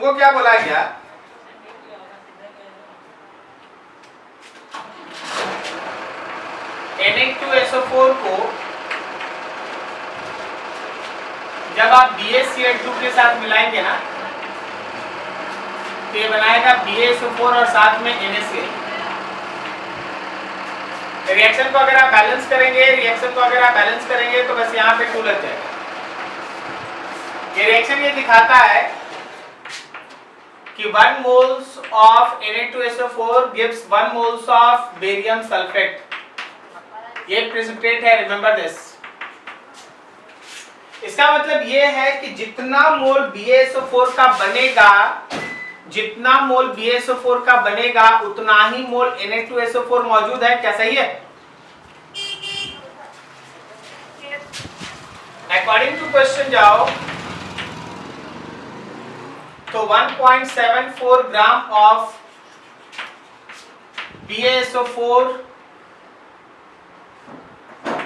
तुमको क्या बोला गया, Na2SO4 को जब आप BaCl2 के साथ मिलाएंगे ना तो ये बनाएगा BaSO4 और साथ में NaCl। रिएक्शन को अगर आप बैलेंस करेंगे तो बस यहाँ पे 2 लग जाएगा। ये रिएक्शन ये दिखाता है कि 1 moles of Na2SO4 gives 1 moles of barium sulfate। ये प्रेसिपिटेट है, रिमेंबर दिस। इसका मतलब ये है कि जितना मोल BaSO4 का बनेगा उतना ही मोल Na2SO4 मौजूद है। क्या सही है? अकॉर्डिंग टू क्वेश्चन जाओ तो 1.74 gram of BaSO4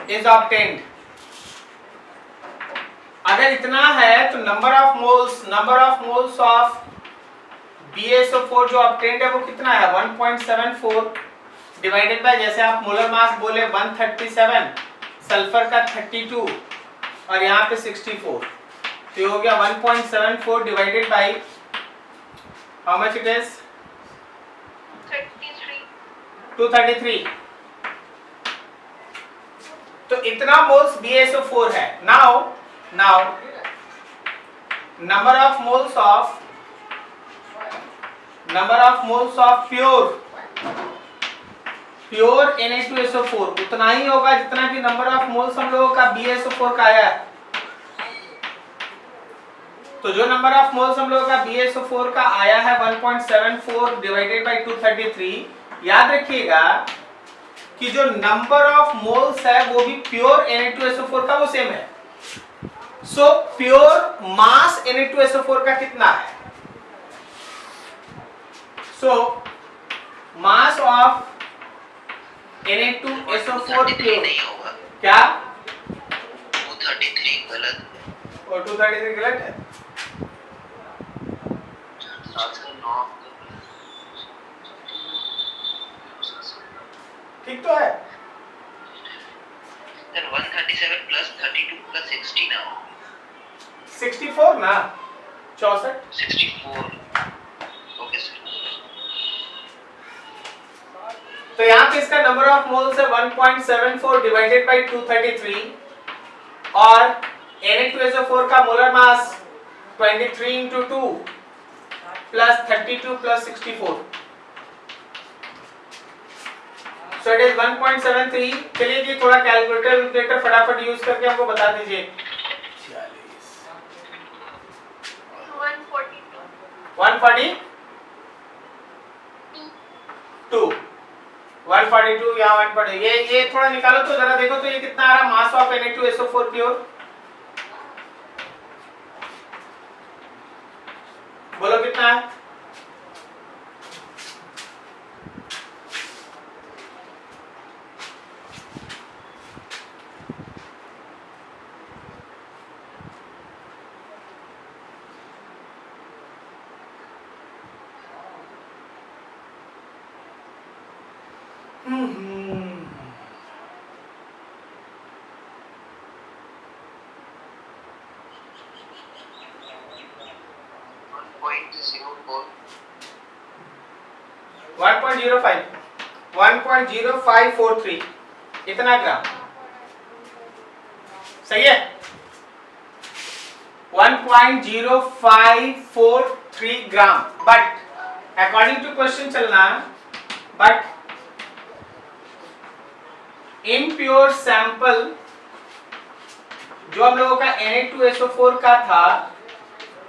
is obtained। अगर इतना है तो number of moles of BaSO4 जो obtained है वो कितना है, 1.74 डिवाइडेड बाय, जैसे आप मोलर मास बोले 137, सल्फर का 32 और यहाँ पे 64, तो ये हो गया 1.74 divided by how much it is 233। तो इतना मोल्स BaSO4 है। Now number of moles of pure Na2SO4 उतना ही होगा जितना भी नंबर ऑफ मोल्स हम लोगों का BaSO4 का आया है। तो जो नंबर ऑफ मोल्स हम लोगों का BaSO4 का आया है 1.74 डिवाइडेड बाय 233, याद रखिएगा कि जो नंबर ऑफ मोल्स है वो भी प्योर Na2SO4 का वो सेम है। सो प्योर मास Na2SO4 का कितना है? सो मास ऑफ Na2SO4 प्योर क्या 233 गलत और 233 गलत है। ठीक तो है। Then 137 plus 32 plus 60 now 64 ना 64 64। Okay sir. तो यहाँ पे इसका नंबर ऑफ मोल्स है 1.74 डिवाइडेड बाय 233 और Na2SO4 का molar mass 23 into 2 plus 32 plus 64, so it is 1.73। चलिए जी थोड़ा कैलकुलेटर फटाफट यूज करके हमको बता दीजिए। 142 यहाँ 140, ये थोड़ा निकालो तो जरा देखो तो ये कितना आ रहा मास ऑफ Na2SO4 प्योर, बोलो कितना है? .05 1.0543 इतना ग्राम सही है। 1.0543 ग्राम, बट अकॉर्डिंग टू क्वेश्चन चलना, बट इम्प्योर सैंपल जो हम लोगों का Na2SO4 का था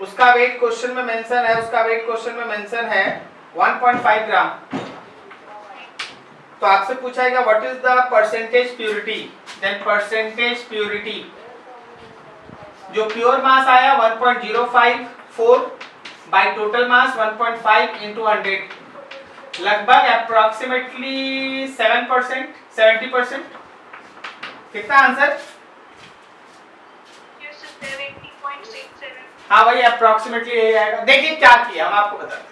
उसका वेट क्वेश्चन में मेंशन है 1.5 ग्राम। तो आपसे पूछा गया what is the percentage purity, then percentage purity जो प्योर मास आया 1.054 बाय टोटल मास 1.5 into 100, लगभग अप्रोक्सीमेटली 7%, 70%। कितना आंसर? 70.5 हाँ भाई अप्रोक्सीमेटली यही आएगा। देखिए क्या किया हम आपको बताते हैं।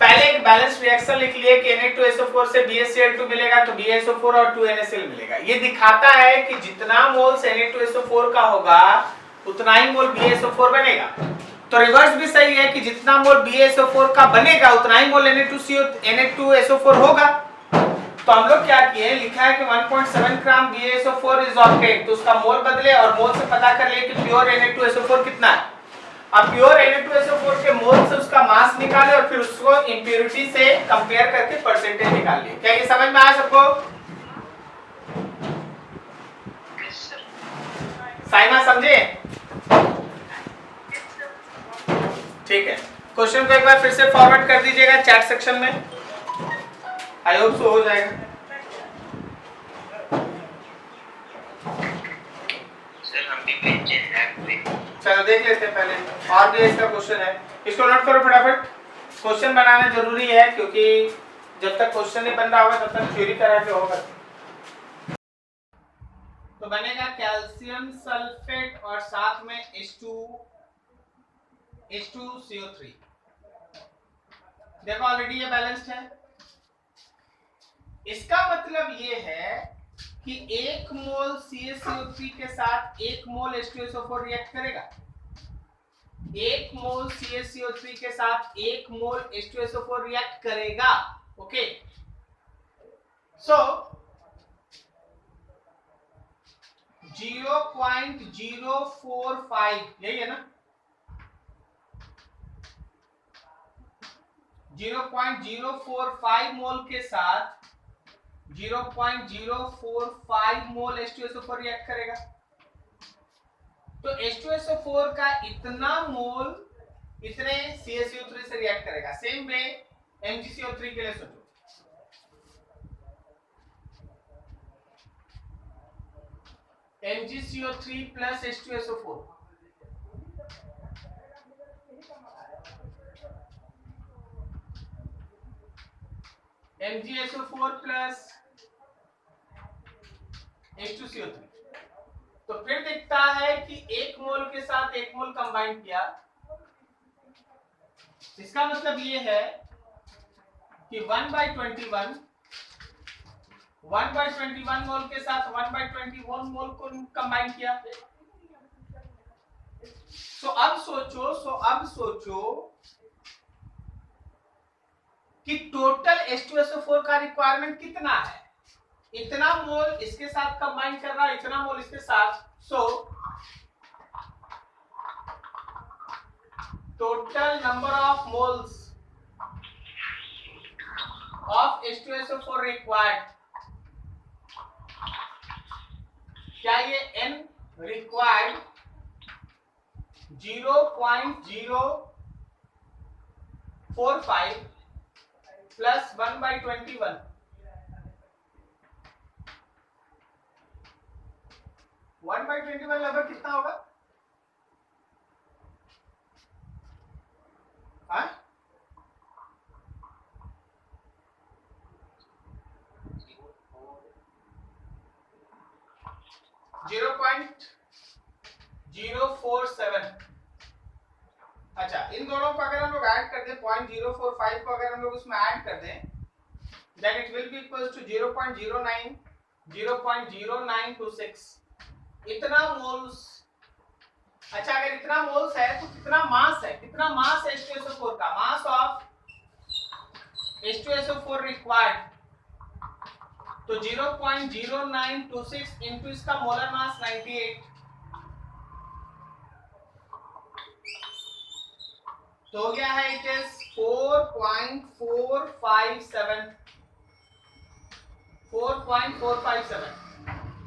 पहले एक बैलेंस रिएक्शन लिख लिए कि Na2SO4 से BaCl2 मिलेगा तो BaSO4 और 2NaCl मिलेगा। ये दिखाता है कि जितना मोल्स Na2SO4 का होगा उतना ही मोल BaSO4 बनेगा। तो रिवर्स भी सही है कि जितना मोल BaSO4 का बनेगा उतना ही मोल Na2SO4 होगा। तो हम लोग क्या किए, लिखा है कि 1.7 ग्राम BaSO4 इज ऑब्टेन्ड, तो उसका मोल बदले और मोल से पता कर लिए कि प्योर Na2SO4 कितना है। अब प्योर Na2SO4 के मोल से उसका मास निकाले और फिर उसको इंप्योरिटी से कंपेयर करके परसेंटेज निकाल लिए। क्या ये समझ में आया सबको? साइमा समझे? ठीक है, क्वेश्चन को एक बार फिर से फॉरवर्ड कर दीजिएगा चैट सेक्शन में, आई होप सो हो जाएगा। सर हम भी भेजे ऐप पे। चलो देख लेते हैं पहले, और भी इसका क्वेश्चन है, इसको नोट करो फटाफट। क्वेश्चन बनाना जरूरी है क्योंकि जब तक क्वेश्चन नहीं बन रहा होगा तब तक थ्योरी करा के होगा। तो बनेगा कैल्शियम सल्फेट और साथ में H2CO3। देखो ऑलरेडी ये बैलेंस्ड है। इसका मतलब ये है कि 1 मोल CaCO3 के साथ 1 मोल H2SO4 रिएक्ट करेगा। 1 मोल CaCO3 के साथ 1 मोल H2SO4 रिएक्ट करेगा। ओके, सो 0.045 यही है ना, 0.045 मोल के साथ 0.045 मोल H2SO4 रिएक्ट करेगा। तो H2SO4 का इतना मोल इतने CaCO3 से रिएक्ट करेगा। सेम वे MgCO3 के लिए सोचो, MgCO3 plus H2SO4, MgSO4 plus H2CO3। तो फिर दिखता है कि 1 मोल के साथ 1 मोल कंबाइन किया। इसका मतलब ये है कि 1/21 मोल के साथ 1/21 मोल को कंबाइन किया। अब सोचो कि टोटल H2SO4 का रिक्वायरमेंट कितना है। इतना मोल इसके साथ कंबाइन कर रहा है, इतना मोल इसके साथ। Total number of moles of H2SO4 required, क्या ये N रिक्वायर्ड 0.045 प्लस 1/21, 1/21 लगभग कितना होगा? 0.047। अच्छा, इन दोनों को अगर हम लोग ऐड कर दें, 0.045 को अगर हम लोग उसमें ऐड कर दें, then it will be equals to 0.0926 इतना मोल्स। अच्छा, अगर इतना मोल्स है तो कितना मास है, कितना मास है H2SO4 का? मास ऑफ H2SO4 रिक्वायर्ड, तो 0.0926 इनटू इसका मोलर मास 98, तो हो गया है इट इज 4.457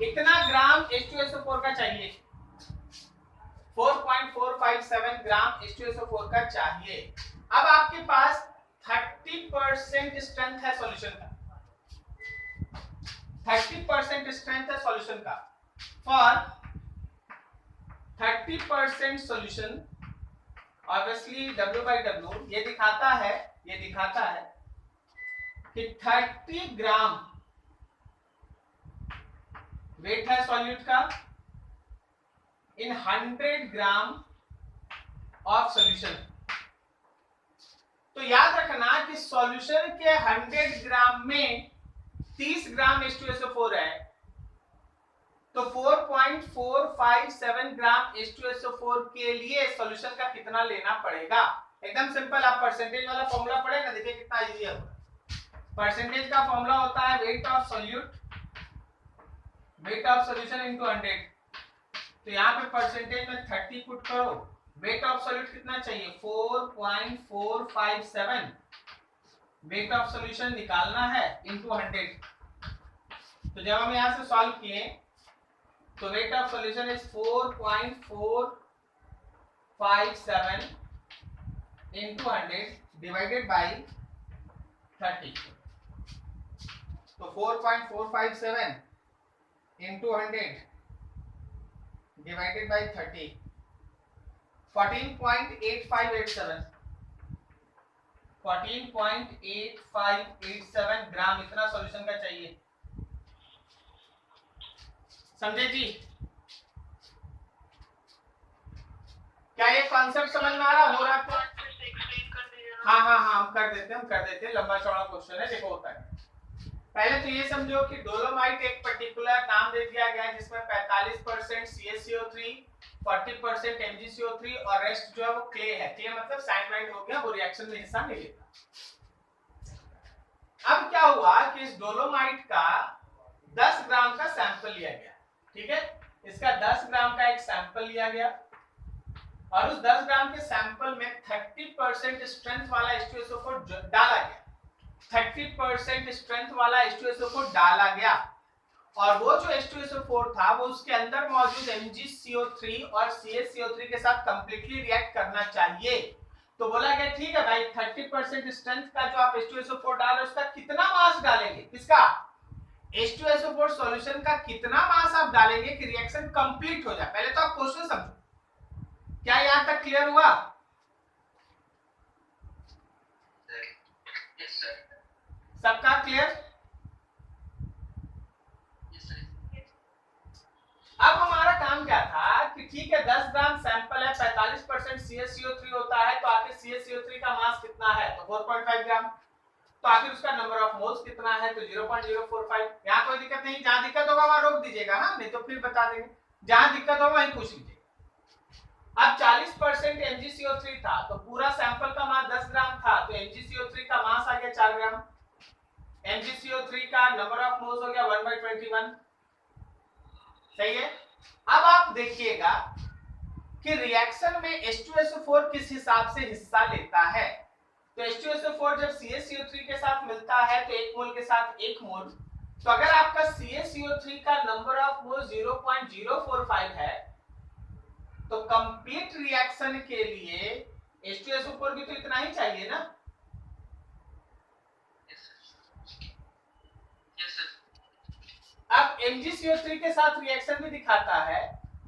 इतना ग्राम H2SO4 का चाहिए। 4.457 ग्राम H2SO4 का चाहिए। अब आपके पास 30% स्ट्रेंथ है सॉल्यूशन का, 30% स्ट्रेंथ है सॉल्यूशन का। फॉर 30% सॉल्यूशन ऑब्वियसली W/W ये दिखाता है कि 30 ग्राम वेट है सॉल्यूट का, इन 100 ग्राम ऑफ सॉल्यूशन। तो याद रखना कि सॉल्यूशन के 100 ग्राम में 30 ग्राम H2SO4 है, तो 4.457 ग्राम H2SO4 के लिए सॉल्यूशन का कितना लेना पड़ेगा। एकदम सिंपल, आप परसेंटेज वाला फॉर्मूला पढ़े ना, देखिए कितना इजी है। परसेंटेज का फॉर्मूला होता है weight of solute, weight of solution into 100। तो यहाँ पे परसेंटेज में 30 पुट करो, वेट ऑफ सॉल्यूट कितना चाहिए 4.457, वेट ऑफ सॉल्यूशन निकालना है इनटू 100। तो जब हम यहाँ से सॉल्व किए तो weight of solution is 4.457 into 100 divided by 30। तो 4.457 इनटू 100 डिवाइडेड बाय 30, 14.8587, 14.8587 ग्राम इतना सॉल्यूशन का चाहिए। समझे जी? क्या ये कॉन्सेप्ट समझ में आ रहा हो रहा है? हाँ हाँ हाँ, हम कर देते हैं, लंबा चौड़ा क्वेश्चन है, देखो होता है। पहले तो ये समझो कि डोलोमाइट एक पर्टिकुलर नाम दे दिया गया है जिसमें 45% CaCO3, 40% MgCO3 और रेस्ट जो है वो क्ले है। क्ले मतलब सैंडमाइट हो गया, वो रिएक्शन में हिस्सा नहीं लेता। अब क्या हुआ कि इस डोलोमाइट का 10 ग्राम का सैंपल लिया गया, ठीक है, इसका 10 ग्राम का एक सैंपल लिया गया और उस 10 ग्राम के सैंपल में 30% स्ट्रेंथ वाला H2SO4 डाला गया, 30% स्ट्रेंथ वाला H2SO4 डाला गया और वो जो H2SO4 था वो उसके अंदर मौजूद MgCO3 और CaCO3 के साथ कंप्लीटली रिएक्ट करना चाहिए। तो बोला गया ठीक है भाई, 30% स्ट्रेंथ का जो आप H2SO4 डाल रहे हो उसका कितना मास डालेंगे, किसका H2SO4 सॉल्यूशन का कितना मास आप डालेंगे कि रिएक्शन कंप्लीट हो जाए। पहले तो आप क्वेश्चन समझो, क्या यहां तक क्लियर हुआ? सबका क्लियर? अब हमारा काम क्या था कि ठीक है 10 ग्राम सैंपल है, 45% CaCO3 होता है, तो आखिर CaCO3 का मास कितना है, तो 4.5 ग्राम। तो आखिर उसका नंबर ऑफ मोल्स कितना है, तो 0.045। यहाँ कोई दिक्कत नहीं, जहां दिक्कत होगा वहां रोक दीजिएगा, हाँ, नहीं तो फिर बता देंगे, जहां दिक्कत होगा वहीं पूछ लीजिए। अब 40% MgCO3 था तो पूरा सैंपल का मास 10 ग्राम था, तो MgCO3 का मास आ गया 4 ग्राम। MgCO3 का नंबर ऑफ मोल्स हो गया 1/21। सही है। अब आप देखिएगा कि रिएक्शन में H2SO4 किस हिसाब से हिस्सा लेता है। तो H2SO4 जब CaCO3 के साथ मिलता है तो 1 मोल के साथ 1 मोल, तो अगर आपका CaCO3 का नंबर ऑफ मोल 0.045 है तो कंप्लीट रिएक्शन के लिए H2SO4 भी तो इतना ही चाहिए ना। अब MgCO3 के साथ रिएक्शन भी दिखाता है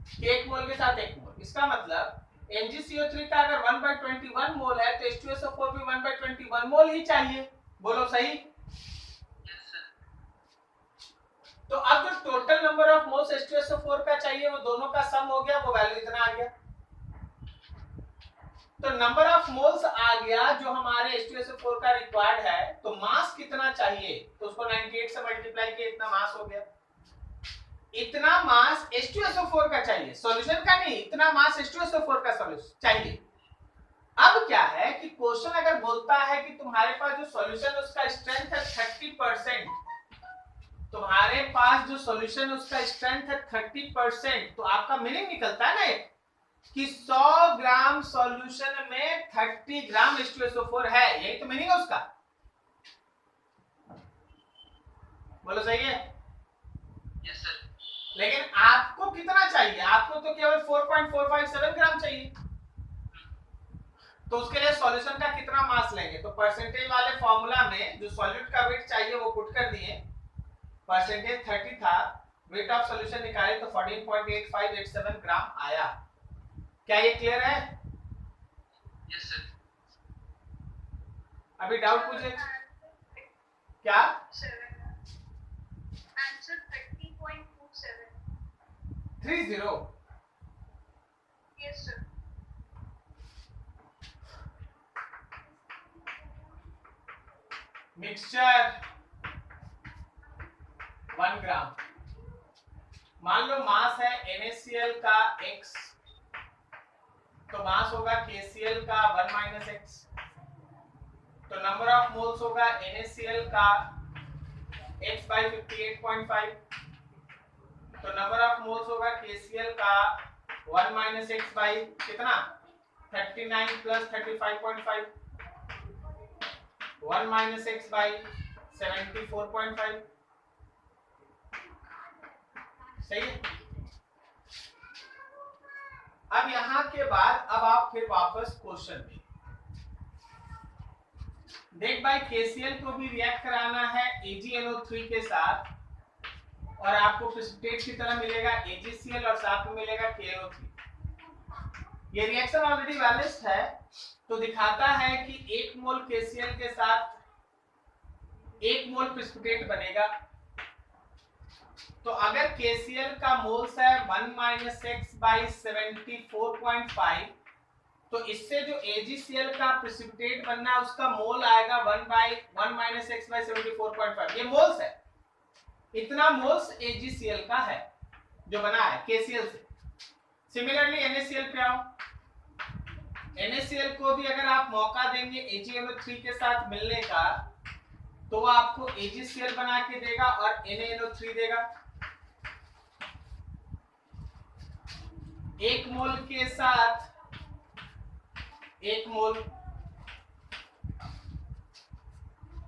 कि 1 मोल के साथ 1 मोल, इसका मतलब MgCO3 का अगर 1/21 मोल है तो H2SO4 भी 1/21 मोल ही चाहिए। बोलो सही? तो अब जो total number of moles H2SO4 का चाहिए वो दोनों का सम हो गया, वो वैल्यू इतना आ गया। तो नंबर ऑफ मोल्स आ गया जो हमारे H2SO4 का रिक्वायर्ड है, तो मास कितना चाहिए, तो उसको 98 से मल्टीप्लाई किया, इतना मास हो गया। इतना मास H2SO4 का चाहिए, सॉल्यूशन का नहीं, इतना मास H2SO4 का सॉल्यूशन चाहिए। अब क्या है कि क्वेश्चन अगर बोलता है कि तुम्हारे पास जो सॉल्यूशन उसका स्ट्रेंथ है 30%, तुम्हारे पास जो सॉल्यूशन उसका स्ट्रेंथ है 30%, तो आपका मीनिंग निकलता है ना कि 100 ग्राम सॉल्यूशन में 30 ग्राम H2SO4 है, यही तो मीनिंग है उसका। बोलो सही है? Yes sir. लेकिन आपको कितना चाहिए, आपको तो केवल 4.457 ग्राम चाहिए, तो उसके लिए सॉल्यूशन का कितना मास लेंगे, तो परसेंटेज वाले फॉर्मूला में जो सॉल्यूट का वेट चाहिए वो पुट कर दिए, परसेंटेज 30 था, वेट ऑफ सॉल्यूशन निकाले तो 14.8587 ग्राम आया। क्या ये क्लियर है? Yes sir. अभी डाउट पूछे क्या? Answer 30.27 30 Yes, sir. मिक्सचर 1 ग्राम। मान लो मास है NaCl का x, तो मास होगा KCl का 1 - x, तो नंबर ऑफ मोल्स होगा NaCl का x by 58.5, तो नंबर ऑफ मोल्स होगा KCl का 1 - x by कितना 39 plus 35.5, 1 - x by 74.5। सही है। अब यहां के बाद अब आप फिर वापस क्वेश्चन में देख भाई, KCl को भी रिएक्ट कराना है AgNO3 के साथ, और आपको प्रेसिपिटेट की तरह मिलेगा AgCl और साथ में मिलेगा KNO3। ये रिएक्शन ऑलरेडी बैलेंस्ड है, तो दिखाता है कि 1 मोल KCl के साथ 1 मोल प्रेसिपिटेट बनेगा। तो अगर KCl का मोल्स है 1 - x by 74.5, तो इससे जो AgCl का प्रेसिपिटेट बनना है उसका मोल आएगा 1 - x by 74.5। ये मोल्स है, इतना मोल्स AgCl का है जो बना है KCl से। सिमिलरली NaCl पे आओ, NaCl को भी अगर आप मौका देंगे AgNO3 के साथ मिलने का, तो वो आपको AgCl बना के देगा और NaNO3 देगा। 1 मोल के साथ 1 मोल,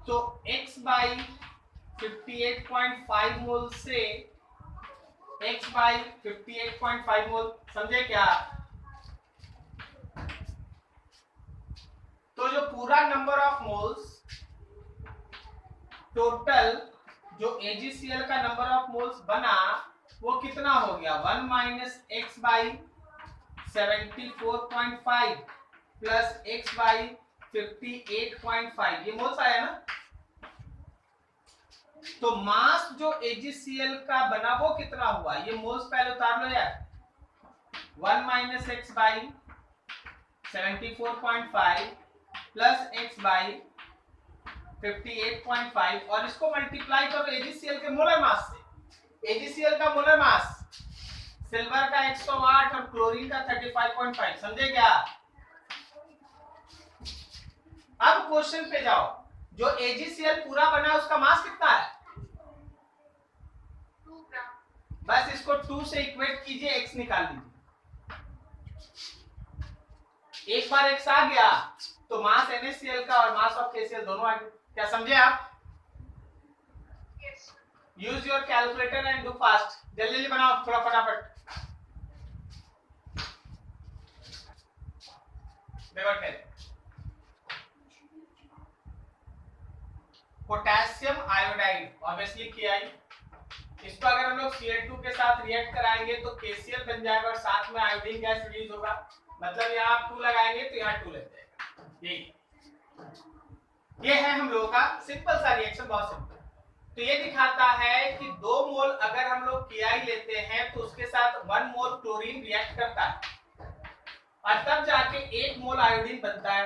तो x by 58.5 मोल से x by 58.5 मोल, समझे क्या? तो जो पूरा नंबर ऑफ मोल्स टोटल जो AgCl का नंबर ऑफ मोल्स बना वो कितना हो गया 1 - x by 74.5 plus x by 58.5, ये मोल्स आया ना। तो मास जो AgCl का बना वो कितना हुआ, ये मोल्स पहले उतार लो यार। 1 - x by 74.5 plus x by 58.5 और इसको मल्टीप्लाई करो AgCl के मोलर मास से। AgCl का मोलर मास सिल्वर का 108 और क्लोरीन का 35.5, समझे क्या? अब क्वेश्चन पे जाओ, जो AgCl पूरा बना उसका मास कितना है? 2 ग्राम। बस इसको 2 से इक्वेट कीजिए, x निकाल लीजिए। एक बार x आ गया तो मास NaCl का और मास ऑफ KCl दोनों आ गए। क्या समझे आप? Yes. Use your calculator and do fast, जल्दी जल्दी बनाओ थोड़ा फटाफट। पोटेशियम आयोडाइड ऑब्वियसली Ki, इसको अगर हम लोग Cl2 के साथ रिएक्ट कराएंगे तो KCl बन जाएगा और साथ में आयोडीन गैस रिलीज होगा। मतलब यहाँ आप 2 लगाएंगे तो यहाँ 2 लग जाएगा। ये है हम लोगों का सिंपल सा रिएक्शन, बहुत सिंपल। तो ये दिखाता है कि 2 मोल अगर हम लोग Ki लेते हैं तो उसके साथ 1 मोल क्लोरीन रिएक्ट करता है और तब जाके 1 मोल आयोडीन बनता है।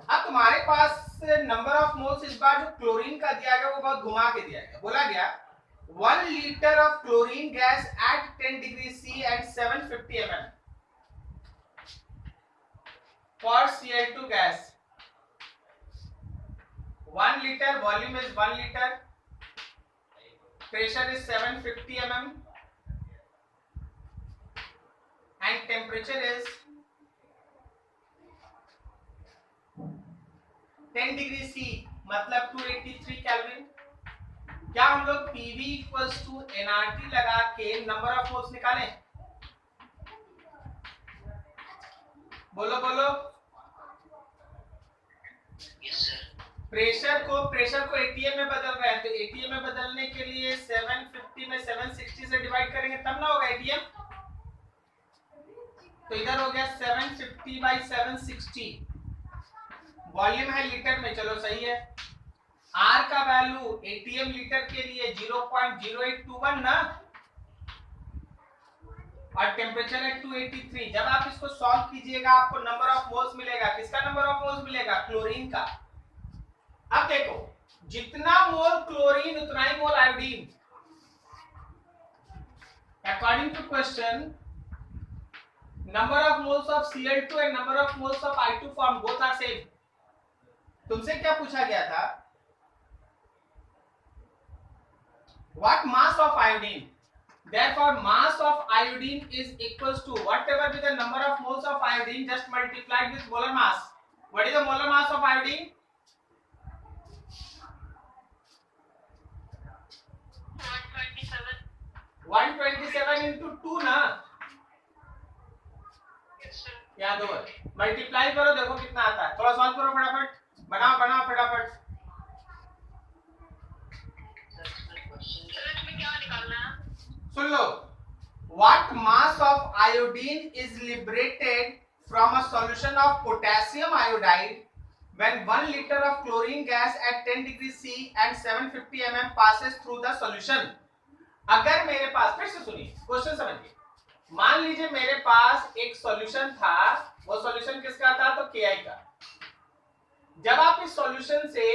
अब तुम्हारे पास नंबर ऑफ मोल्स इस बार जो क्लोरीन का दिया गया वो बहुत घुमा के दिया गया। बोला गया 1 litre of chlorine gas at 10 degree C at 750 ml for Cl2 gas. 1 liter volume is 1 liter, pressure is 750 mm and temperature is 10 degree C, मतलब 283 केल्विन। क्या हम लोग PV = nRT लगा के नंबर ऑफ मोल्स निकालें? बोलो बोलो। Yes, sir. प्रेशर को ATM में बदल रहे हैं, तो ATM में बदलने के लिए 750 में 760 से डिवाइड करेंगे तब ना होगा ATM। तो इधर हो गया 750 by 760। वॉल्यूम है लीटर में, चलो सही है। R का वैल्यू ATM लीटर के लिए 0.0821 ना, और टेम्परेचर है 283। जब आप इसको सॉल्व कीजिएगा आपको नंबर ऑफ मोल्स मिलेगा। किसका नंबर ऑफ मोल्स मिलेगा? क्लोरीन का। अब देखो, जितना मोल क्लोरीन उतना ही mole iodine. According to question, number of moles of Cl2 and number of moles of I2 formed both are same. तुमसे क्या पूछा गया था? What mass of iodine? Therefore, mass of iodine is equals to whatever be the number of moles of iodine just multiplied with molar mass. What is the molar mass of iodine? 127. 127 into 2 ना, Yes, sir. याद हो? Multiply करो, देखो कितना आता है। थोड़ा solve करो फटाफट, बनाओ फटाफट। सर इसमें क्या निकालना है? सुन लो, what mass of iodine is liberated from a solution of potassium iodide when 1 liter of chlorine gas at 10 degrees C and 750 mm passes through the solution? अगर मेरे पास, फिर से सुनिए क्वेश्चन समझिए, मान लीजिए मेरे पास एक सॉल्यूशन था, वो सॉल्यूशन किसका था? तो Ki का। जब आप इस सॉल्यूशन से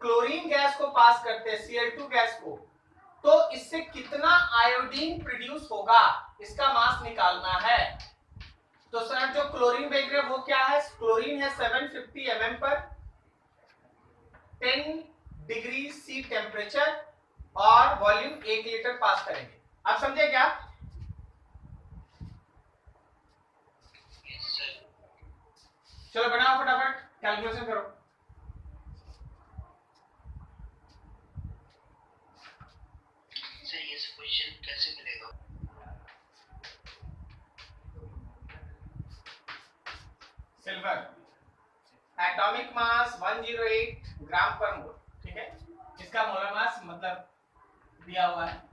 क्लोरीन गैस को पास करते हैं, Cl2 गैस को, तो इससे कितना आयोडीन प्रोड्यूस होगा, इसका मास निकालना है। तो सर जो क्लोरीन देख रहे हैं वो क्या है? क्लोरीन है 750 mm पर 10 डिग्री सी टेम्परेचर और वॉल्यूम 1 लीटर पास करेंगे। आप समझे क्या? Yes, sir. चलो बनाओ फटाफट, कैलकुलेशन करो। सर ये क्वेश्चन कैसे मिलेगा? सिल्वर, एटॉमिक मास 108 ग्राम पर मोल, ठीक है। इसका मोलर मास मतलब दिया हुआ है।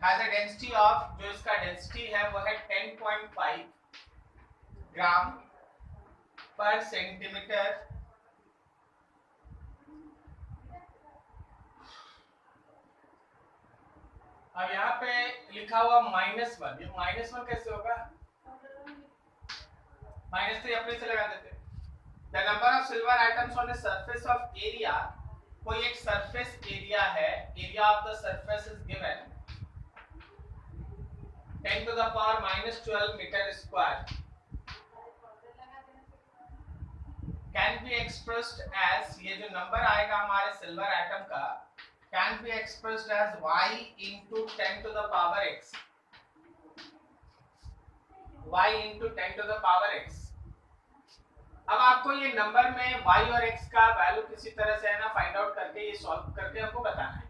हैज अ डेंसिटी ऑफ, जो इसका डेंसिटी है वो है 10.5 ग्राम पर सेंटीमीटर। अब यहाँ पे लिखा हुआ -1, ये -1 कैसे होगा? -3 अपने से लगा देते। The number of silver atoms on the surface of area, कोई एक सरफेस एरिया है, area of the surface is given 10 to the power -12 metre square, can be expressed as, ये जो नंबर आएगा हमारे सिल्वर एटम का can be expressed as y into 10 to the power x, y into 10 to the power x। अब आपको ये number में y और x का वैल्यू किसी तरह से है ना फाइंड आउट करके, ये सॉल्व करके हमको बताना है।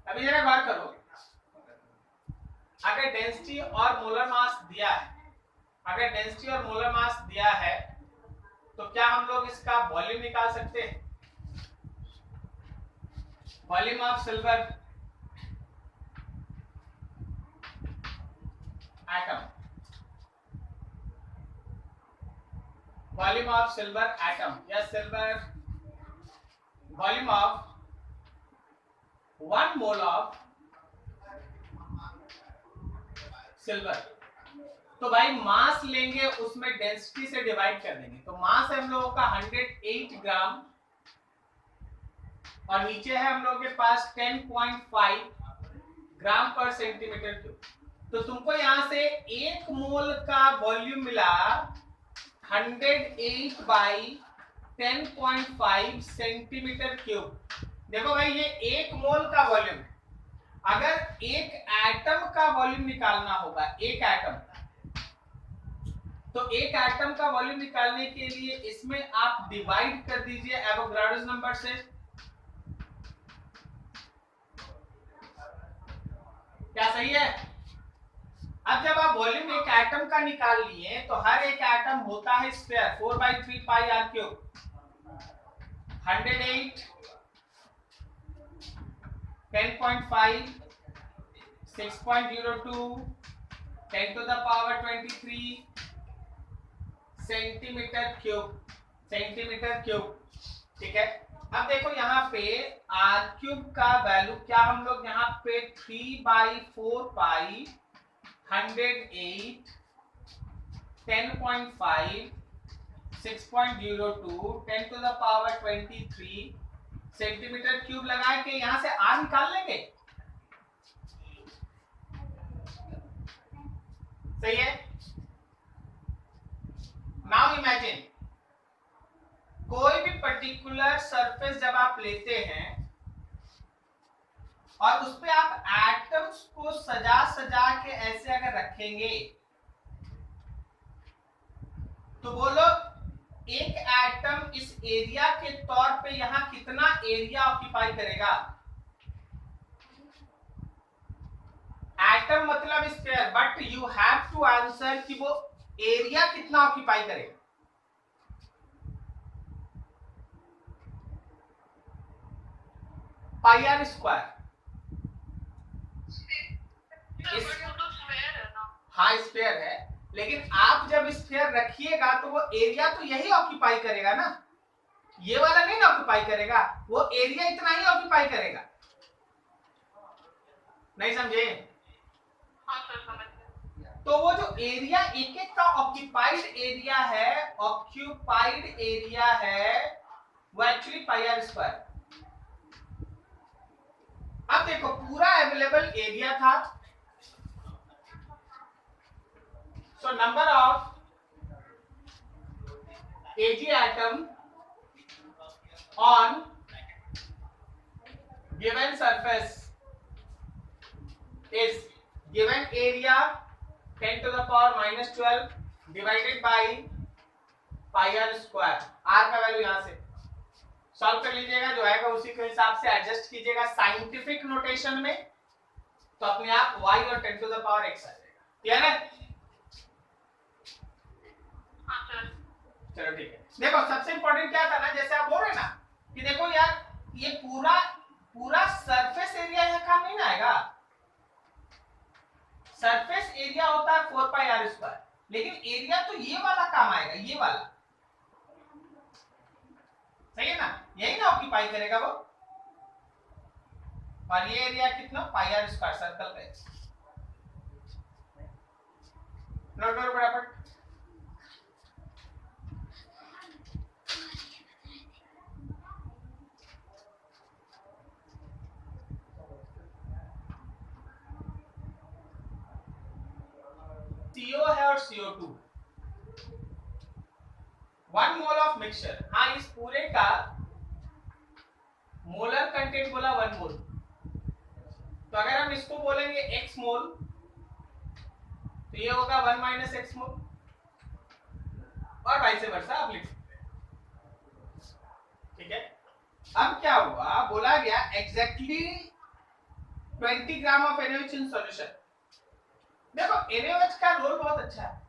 अभी जरा गौर करो, अगर डेंसिटी और मोलर मास दिया है, अगर डेंसिटी और मोलर मास दिया है तो क्या हम लोग इसका वॉल्यूम निकाल सकते हैं? Volume of silver atom, volume of silver atom या silver, volume of 1 mole of silver. तो भाई मास लेंगे, उसमें डेंसिटी से डिवाइड कर देंगे। तो मास है हम लोगों का 108 ग्राम और नीचे है हम लोगों के पास 10.5 ग्राम पर सेंटीमीटर क्यूब। तो तुमको यहां से 1 मोल का वॉल्यूम मिला 108 बाई 10.5 सेंटीमीटर क्यूब। देखो भाई ये 1 मोल का वॉल्यूम है। अगर एक एटम का वॉल्यूम निकालना होगा, एक एटम, तो एक एटम का वॉल्यूम निकालने के लिए इसमें आप डिवाइड कर दीजिए एवोगाड्रोस नंबर से। क्या सही है? अब जब आप वॉल्यूम एक एटम का निकाल लिए तो हर एक एटम होता है square 4/3 pi r cube. 108 10.5 6.02 10 to the power 23 centimetre cube, centimetre cube, ठीक है। अब देखो यहाँ पे आर क्यूब का वैल्यू क्या हम लोग यहाँ पे 3/4 पाई 108 10.5 6.02 10 to the power 23 centimetre cube लगा के यहां से आर निकाल लेंगे। सही है। नाउ इमेजिन कोई भी पर्टिकुलर सरफेस जब आप लेते हैं और उस पे आप एटम्स को सजा सजा के ऐसे अगर रखेंगे तो बोलो एक एटम इस एरिया के तौर पे यहां कितना एरिया ऑक्यूपाई करेगा। एटम मतलब sphere, but you have to answer कि वो एरिया कितना ऑक्यूपाई करेगा। Pi r square. हाँ स्फीयर है, लेकिन आप जब स्फीयर रखिएगा तो वो एरिया तो यही ऑक्यूपाई करेगा ना, ये वाला नहीं ना ऑक्यूपाई करेगा, वो एरिया इतना ही ऑक्यूपाई करेगा। नहीं समझे? हाँ सर समझ गए। तो वो जो एरिया एक एक का ऑक्यूपाइड एरिया है, ऑक्यूपाइड एरिया है वो एक्चुअली पाई आर स्क्वायर। अब देखो पूरा अवेलेबल एरिया था, so number of Ag atom on given surface is given area 10 to the power minus 12 divided by pi r square। r का वैल्यू यहां से सॉल्व कर लीजिएगा, जो आएगा उसी के हिसाब से एडजस्ट कीजिएगा साइंटिफिक नोटेशन में, तो अपने आप y और 10 to the power x आ जाएगा। क्लियर है? हाँ सर। चलो ठीक है। देखो सबसे इंपॉर्टेंट क्या था ना, जैसे आप बोल रहे ना कि देखो यार ये पूरा पूरा सरफेस एरिया यहाँ काम नहीं ना आएगा। सरफेस एरिया होता है 4 पाई आर स्क्वायर, लेकिन एरिया तो ये वाला काम आएगा, ये वाला। सही है ना, यही ना ऑक्यूपाई करेगा वो। और ये एरिया कितना पाई आर स्क्वायर सर्कल का। नोट करो फटाफट। CO है और CO2 1 मोल ऑफ मिक्सचर। हाँ इस पूरे का मोलर कंटेंट बोला 1 मोल, तो अगर हम इसको बोलेंगे x मोल तो ये होगा 1 माइनस एक्स मोल, और वाइस वर्सा आप लिख सकते हैं। ठीक है। अब क्या हुआ, बोला गया exactly 20 gram of NaOH in solution. देखो NaOH का रोल बहुत अच्छा है।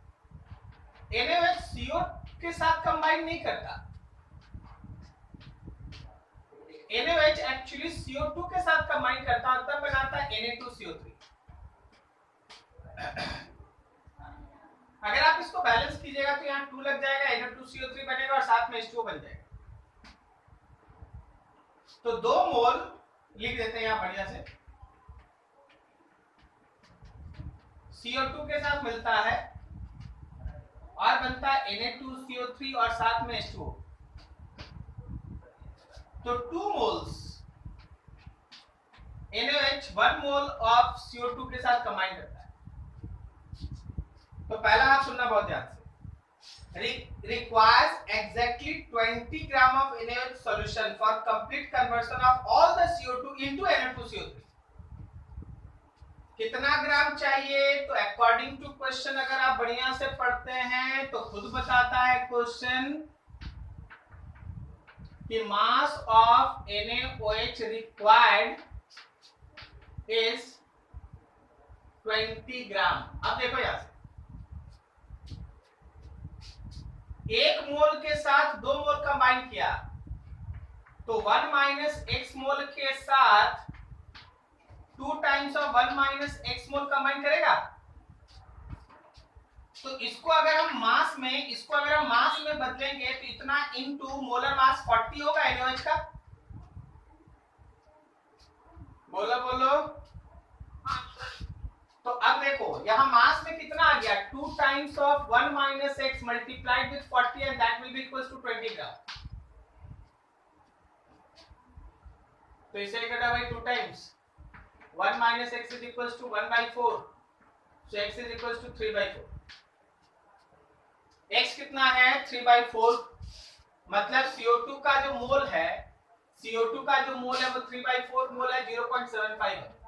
NaOH CO के साथ कंबाइन नहीं करता, NaOH एक्चुअली CO2 के साथ कंबाइन करता है, तब बनाता है Na2CO3। अगर आप इसको बैलेंस कीजिएगा तो यहाँ 2 लग जाएगा, Na2CO3 बनेगा और साथ में H2O बन जाएगा। तो 2 मोल लिख देते हैं यहाँ बढ़िया से, CO2 के साथ मिलता है और बनता है Na2CO3 और साथ में H2O। तो 2 moles NaOH 1 mole of CO2 के साथ कंबाइन करता है। तो पहला आप सुनना बहुत ध्यान से, requires exactly 20 gram of NaOH solution for complete conversion of all the CO2 into Na2CO3। कितना ग्राम चाहिए, तो अकॉर्डिंग टू क्वेश्चन अगर आप बढ़िया से पढ़ते हैं तो खुद बताता है क्वेश्चन कि mass of NaOH required is 20 ग्राम। अब देखो यहां से 1 मोल के साथ 2 मोल कंबाइन किया तो 1 माइनस एक्स मोल के साथ 2 times of 1 minus x mole combine करेगा। तो इसको अगर हम मास में बदलेंगे तो इतना इनटू मोलर मास 40 होगा NaOH का। बोलो बोलो। हाँ सर। तो अब देखो यहाँ मास में कितना आ गया, 2 times of 1 minus x multiplied with 40 and that will be equals to 20 gram. तो इसे कटा by 2 times 1 minus x is equals to 1/4, so x is equals to 3/4। x कितना है 3/4, मतलब CO2 का जो मोल है, CO2 का जो मोल है वो 3/4 मोल है, 0.75 है।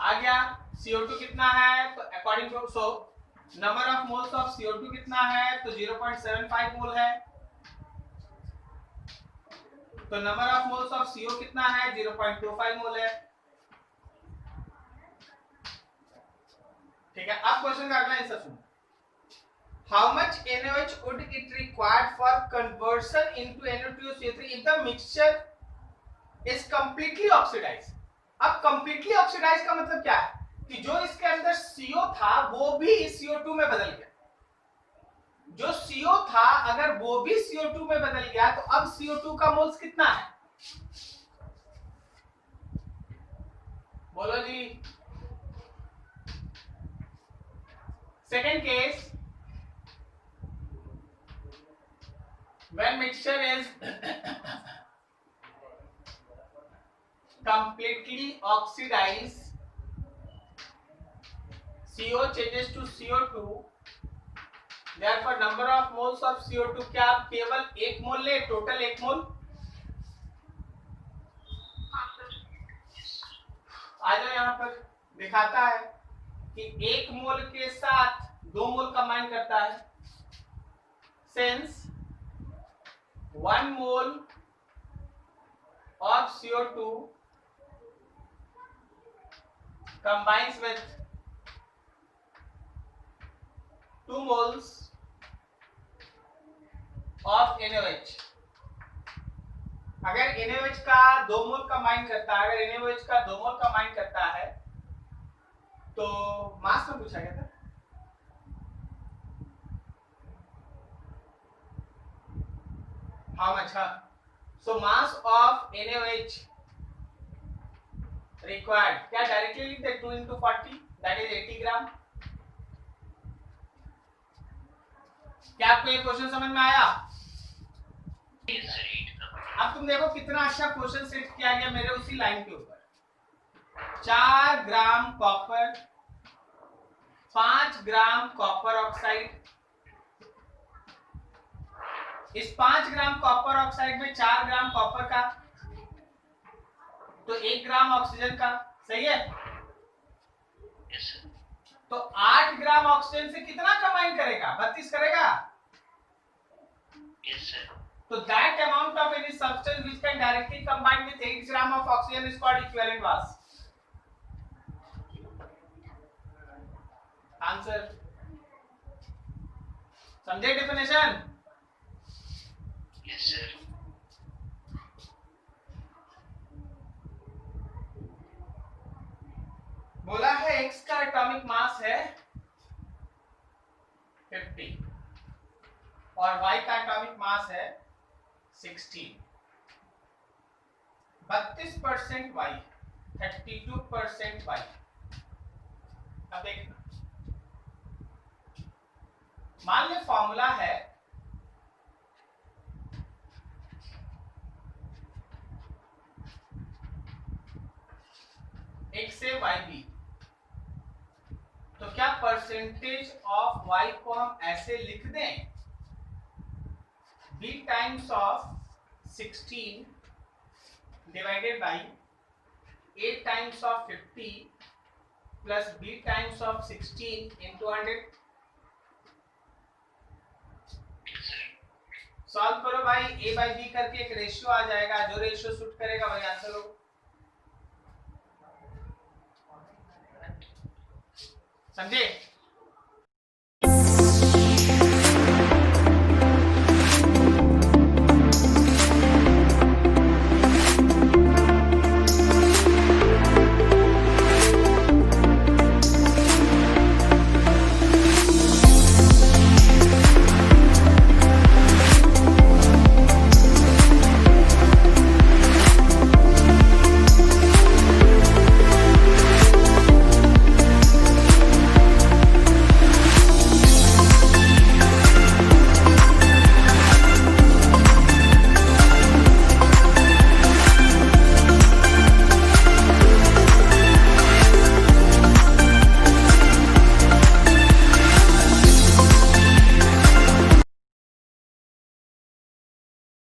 आ गया। CO2 कितना है, तो according to so number of moles of CO2 कितना है, तो 0.75 मोल है। तो number of moles of CO कितना है, 0.25 मोल है। ठीक है, अब क्वेश्चन का अगला आंसर सुनो। How much NaOH would it required for conversion into NO2CO3 if the mixture is completely oxidized? अब completely oxidized का मतलब क्या है कि जो इसके अंदर CO था वो भी CO2 में बदल गया। जो CO था अगर वो भी CO2 में बदल गया तो अब CO2 का मोल्स कितना है, बोलो जी। Second case, when mixture is completely oxidized, CO changes to CO2, therefore number of moles of CO2 क्या आप केवल एक मोल ले, टोटल एक मोल। हाँ सर। आ जाओ यहाँ पर दिखाता है कि एक मोल के साथ 2 मोल कंबाइन करता है। Since 1 mole of CO2 combines with 2 moles of NaOH। अगर NaOH का 2 मोल कंबाइन करता है, अगर NaOH का 2 मोल कंबाइन करता है तो मास में पूछा गया था, how much, so mass of NaOH required, क्या डायरेक्टली लिखते हैं 2 into 40 that is 80 ग्राम। क्या आपको ये क्वेश्चन समझ में आया? अब तुम देखो कितना अच्छा क्वेश्चन सेट किया गया मेरे उसी लाइन के ऊपर। 4 gram copper, 5 gram copper oxide, इस 5 ग्राम कॉपर ऑक्साइड में 4 ग्राम कॉपर का तो 1 ग्राम ऑक्सीजन का, सही है। Yes sir. तो 8 ग्राम ऑक्सीजन से कितना कंबाइन करेगा, 32 करेगा। Yes sir. तो that amount of any substance which can directly combine with 8 gram of oxygen is called equivalent mass. Answer. समझे डेफिनेशन? Yes sir. बोला है x का एटॉमिक मास है 50 और y का एटॉमिक मास है 16। 32% y, 32% y। अब देखना, मान ले फॉर्मूला है x से y b, तो क्या परसेंटेज ऑफ y को हम ऐसे लिख दें, b times of 16 divided by a times of 50 plus b times of 16 into 100। Solve करो भाई, a बाई b करके एक रेशियो आ जाएगा, जो रेशियो सूट करेगा वही आंसर हो। समझे?